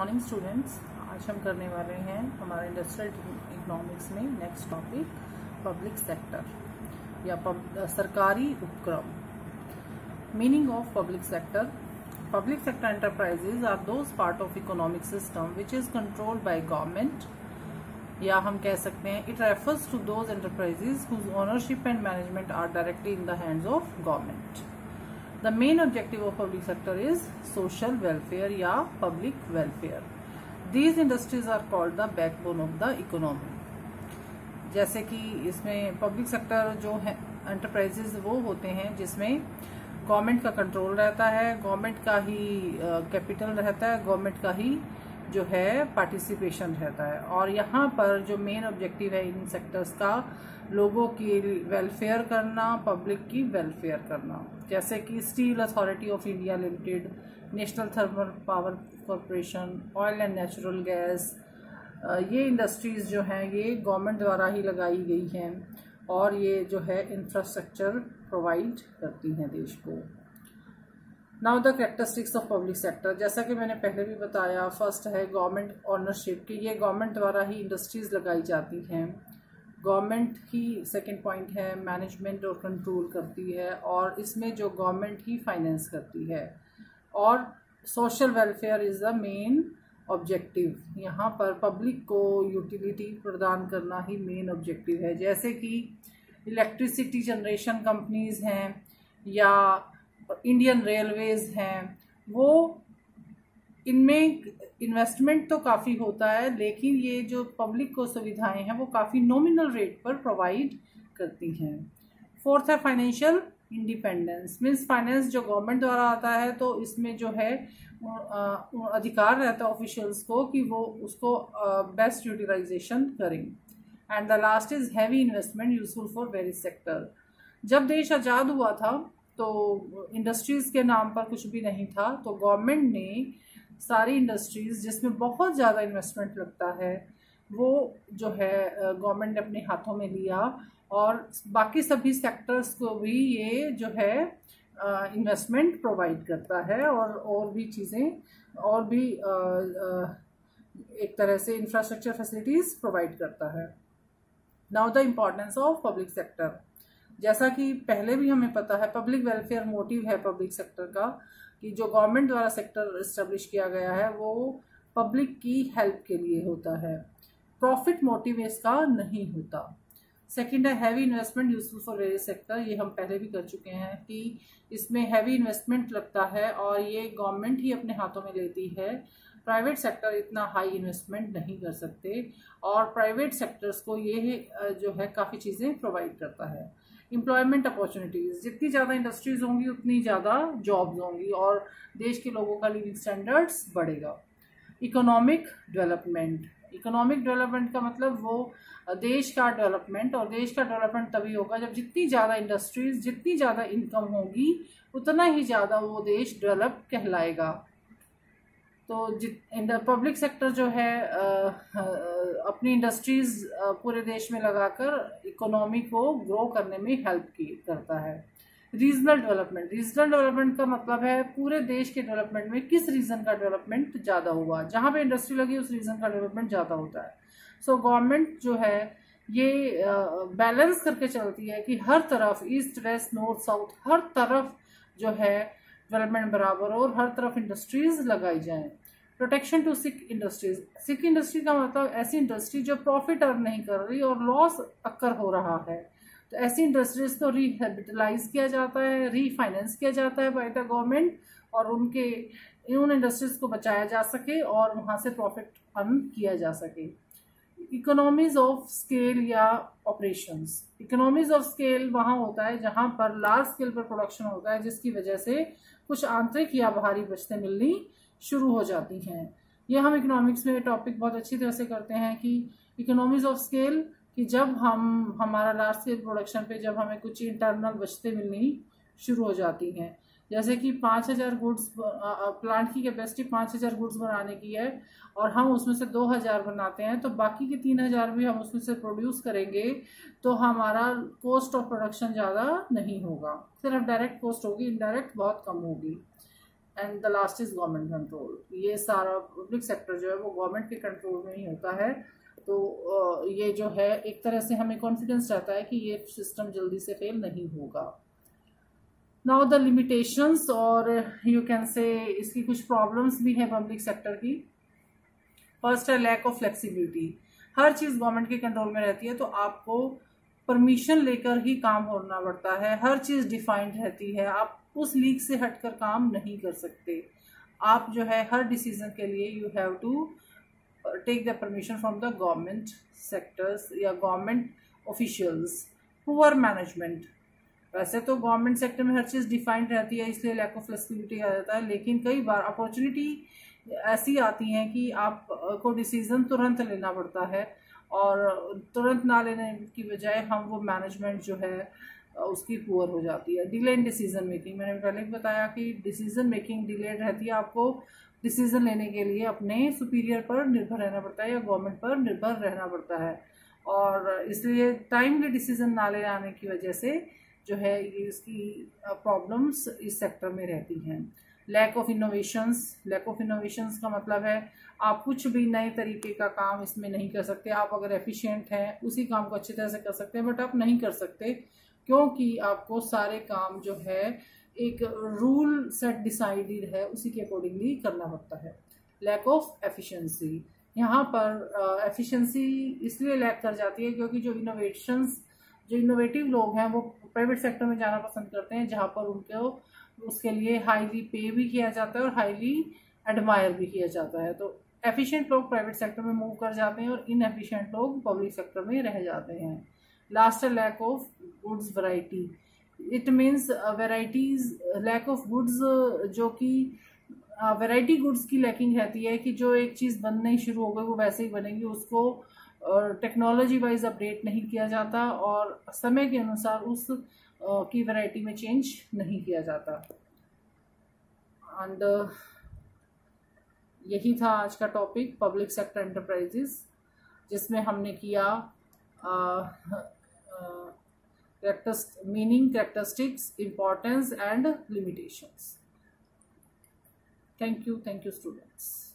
Morning students, आज हम करने वाले हैं हमारे इंडस्ट्रियल इकोनॉमिक्स में नेक्स्ट टॉपिक पब्लिक सेक्टर या सरकारी उपक्रम। Meaning of public sector enterprises are those part of economic system which is controlled by government, या हम कह सकते हैं it refers to those enterprises whose ownership and management are directly in the hands of government. The main objective of public sector is social welfare या public welfare. These industries are called the backbone of the economy. जैसे कि इसमें public sector जो है enterprises वो होते हैं जिसमें गवर्नमेंट का कंट्रोल रहता है, गवर्नमेंट का ही कैपिटल रहता है, गवर्नमेंट का ही जो है पार्टिसिपेशन रहता है। और यहाँ पर जो मेन ऑब्जेक्टिव है इन सेक्टर्स का लोगों की वेलफेयर करना, पब्लिक की वेलफेयर करना। जैसे कि steel authority of India limited, national thermal power corporation, oil and natural gas, ये इंडस्ट्रीज जो हैं ये गवर्नमेंट द्वारा ही लगाई गई हैं और ये जो है इंफ्रास्ट्रक्चर प्रोवाइड करती हैं देश को। Now the characteristics of public sector, जैसा कि मैंने पहले भी बताया, फर्स्ट है गवर्नमेंट ऑनरशिप की, ये गवर्नमेंट द्वारा ही इंडस्ट्रीज लगाई जाती हैं। गवर्नमेंट ही सेकंड पॉइंट है मैनेजमेंट और कंट्रोल करती है और इसमें जो गवर्नमेंट ही फाइनेंस करती है। और social welfare is the main objective, यहाँ पर पब्लिक को यूटिलिटी प्रदान करना ही मेन ऑब्जेक्टिव है। जैसे कि इलेक्ट्रिसिटी जनरेशन कंपनीज हैं या इंडियन रेलवेज हैं, वो इनमें इन्वेस्टमेंट तो काफ़ी होता है लेकिन ये जो पब्लिक को सुविधाएं हैं वो काफ़ी नॉमिनल रेट पर प्रोवाइड करती हैं। फोर्थ है फाइनेंशियल इंडिपेंडेंस, मीन्स फाइनेंस जो गवर्नमेंट द्वारा आता है तो इसमें जो है अधिकार रहता है ऑफिशियल्स को कि वो उसको बेस्ट यूटिलाइजेशन करें। And the last is heavy investment useful for various sector. जब देश आज़ाद हुआ था तो इंडस्ट्रीज के नाम पर कुछ भी नहीं था, तो गवर्नमेंट ने सारी इंडस्ट्रीज जिसमें बहुत ज़्यादा इन्वेस्टमेंट लगता है वो जो है गवर्नमेंट ने अपने हाथों में लिया और बाकी सभी सेक्टर्स को भी ये जो है इन्वेस्टमेंट प्रोवाइड करता है और भी चीज़ें और भी एक तरह से इंफ्रास्ट्रक्चर फैसिलिटीज़ प्रोवाइड करता है। Now the importance of public sector, जैसा कि पहले भी हमें पता है पब्लिक वेलफेयर मोटिव है पब्लिक सेक्टर का, कि जो गवर्नमेंट द्वारा सेक्टर इस्टेब्लिश किया गया है वो पब्लिक की हेल्प के लिए होता है, प्रॉफिट मोटिव इसका नहीं होता। सेकंड है heavy investment useful for various sector, ये हम पहले भी कर चुके हैं कि इसमें हैवी इन्वेस्टमेंट लगता है और ये गवर्नमेंट ही अपने हाथों में लेती है। प्राइवेट सेक्टर इतना हाई इन्वेस्टमेंट नहीं कर सकते और प्राइवेट सेक्टर्स को ये जो है काफ़ी चीज़ें प्रोवाइड करता है। एम्प्लॉयमेंट अपॉर्चुनिटीज़, जितनी ज़्यादा इंडस्ट्रीज होंगी उतनी ज़्यादा जॉब्स होंगी और देश के लोगों का लिविंग स्टैंडर्ड्स बढ़ेगा। इकोनॉमिक डेवलपमेंट का मतलब वो देश का डेवलपमेंट, और देश का डेवलपमेंट तभी होगा जब जितनी ज़्यादा इंडस्ट्रीज, जितनी ज़्यादा इनकम होगी उतना ही ज़्यादा वो देश डेवलप कहलाएगा। तो पब्लिक सेक्टर जो है अपनी इंडस्ट्रीज पूरे देश में लगाकर इकोनॉमी को ग्रो करने में हेल्प करता है। रीजनल डेवलपमेंट का मतलब है पूरे देश के डेवलपमेंट में किस रीजन का डेवलपमेंट ज़्यादा हुआ, जहाँ पे इंडस्ट्री लगी उस रीजन का डेवलपमेंट ज़्यादा होता है। सो गवर्नमेंट जो है ये बैलेंस करके चलती है कि हर तरफ ईस्ट वेस्ट नॉर्थ साउथ हर तरफ जो है डेवलपमेंट बराबर हो और हर तरफ इंडस्ट्रीज लगाई जाएं। प्रोटेक्शन टू सिक इंडस्ट्री का मतलब ऐसी इंडस्ट्री जो प्रॉफिट अर्न नहीं कर रही और लॉस अक्कर हो रहा है, तो ऐसी इंडस्ट्रीज को रिहेबिटलाइज किया जाता है, रीफाइनेंस किया जाता है बाय द गवर्नमेंट और उन इंडस्ट्रीज को बचाया जा सके और वहाँ से प्रॉफिट अर्न किया जा सके। इकोनॉमीज ऑफ स्केल या ऑपरेशंस, इकोनॉमीज ऑफ स्केल वहाँ होता है जहाँ पर लार्ज स्केल पर प्रोडक्शन होता है जिसकी वजह से कुछ आंतरिक या बाहरी बचतें मिलनी शुरू हो जाती हैं। ये हम इकोनॉमिक्स में टॉपिक बहुत अच्छी तरह से करते हैं कि इकोनॉमीज ऑफ स्केल, कि जब हमारा लार्ज स्केल प्रोडक्शन पे जब हमें कुछ इंटरनल बचतें मिलनी शुरू हो जाती हैं, जैसे कि 5000 गुड्स, प्लांट की कैपेसिटी 5000 गुड्स बनाने की है और हम उसमें से 2000 बनाते हैं, तो बाकी के 3000 भी हम उसमें से प्रोड्यूस करेंगे तो हमारा कॉस्ट ऑफ प्रोडक्शन ज़्यादा नहीं होगा, सिर्फ डायरेक्ट कॉस्ट होगी, इनडायरेक्ट बहुत कम होगी। And the last is government control. ये सारा पब्लिक सेक्टर जो है वो गवर्नमेंट के कंट्रोल में ही होता है। तो ये जो है एक तरह से हमें कॉन्फिडेंस रहता है कि ये सिस्टम जल्दी से फेल नहीं होगा। नाउ द लिमिटेशंस, और यू कैन से इसकी कुछ प्रॉब्लम्स भी हैं पब्लिक सेक्टर की। फर्स्ट है लैक ऑफ फ्लेक्सिबिलिटी। हर चीज़ गवर्नमेंट के कंट्रोल में रहती है तो आपको परमिशन लेकर ही काम होना पड़ता है। हर चीज़ डिफाइंड रहती है, आप उस लीग से हटकर काम नहीं कर सकते। आप जो है हर डिसीजन के लिए you have to take the permission from the government sectors या गवर्नमेंट ऑफिशियल्स। पुअर मैनेजमेंट, वैसे तो गवर्नमेंट सेक्टर में हर चीज़ डिफाइंड रहती है इसलिए लैक ऑफ फ्लेक्सिबिलिटी आ जाता है, लेकिन कई बार अपॉर्चुनिटी ऐसी आती हैं कि आपको डिसीजन तुरंत लेना पड़ता है और तुरंत ना लेने की बजाय हम वो मैनेजमेंट जो है उसकी पुअर हो जाती है। डिले इन डिसीजन मेकिंग, मैंने पहले भी बताया कि डिसीजन मेकिंग डिलेड रहती है। आपको डिसीजन लेने के लिए अपने सुपीरियर पर निर्भर रहना पड़ता है या गवर्नमेंट पर निर्भर रहना पड़ता है, और इसलिए टाइमली डिसीजन ना ले आने की वजह से जो है ये इसकी प्रॉब्लम्स इस सेक्टर में रहती हैं। Lack of innovations, lack of innovations का मतलब है आप कुछ भी नए तरीके का काम इसमें नहीं कर सकते। आप अगर एफिशिएंट हैं उसी काम को अच्छी तरह से कर सकते हैं, बट आप नहीं कर सकते क्योंकि आपको सारे काम जो है एक रूल सेट डिसाइडेड है उसी के अकॉर्डिंगली करना पड़ता है। लैक ऑफ एफिशिएंसी, यहाँ पर एफिशिएंसी इसलिए लैक कर जाती है क्योंकि जो इनोवेटिव लोग हैं वो प्राइवेट सेक्टर में जाना पसंद करते हैं जहाँ पर उनको उसके लिए हाईली पे भी किया जाता है और हाईली एडमायर भी किया जाता है। तो एफिशिएंट लोग प्राइवेट सेक्टर में मूव कर जाते हैं और इनएफिशिएंट लोग पब्लिक सेक्टर में रह जाते हैं। लास्ट है lack of goods variety. It means varieties, lack of goods, जो कि वैरायटी गुड्स की लैकिंग रहती है कि जो एक चीज़ बननी शुरू हो गई वो वैसे ही बनेगी, उसको टेक्नोलॉजी वाइज अपडेट नहीं किया जाता और समय के अनुसार उस की वैरायटी में चेंज नहीं किया जाता। एंड यही था आज का टॉपिक पब्लिक सेक्टर एंटरप्राइजेस, जिसमें हमने किया meaning, characteristics, importance and limitations. Thank you students.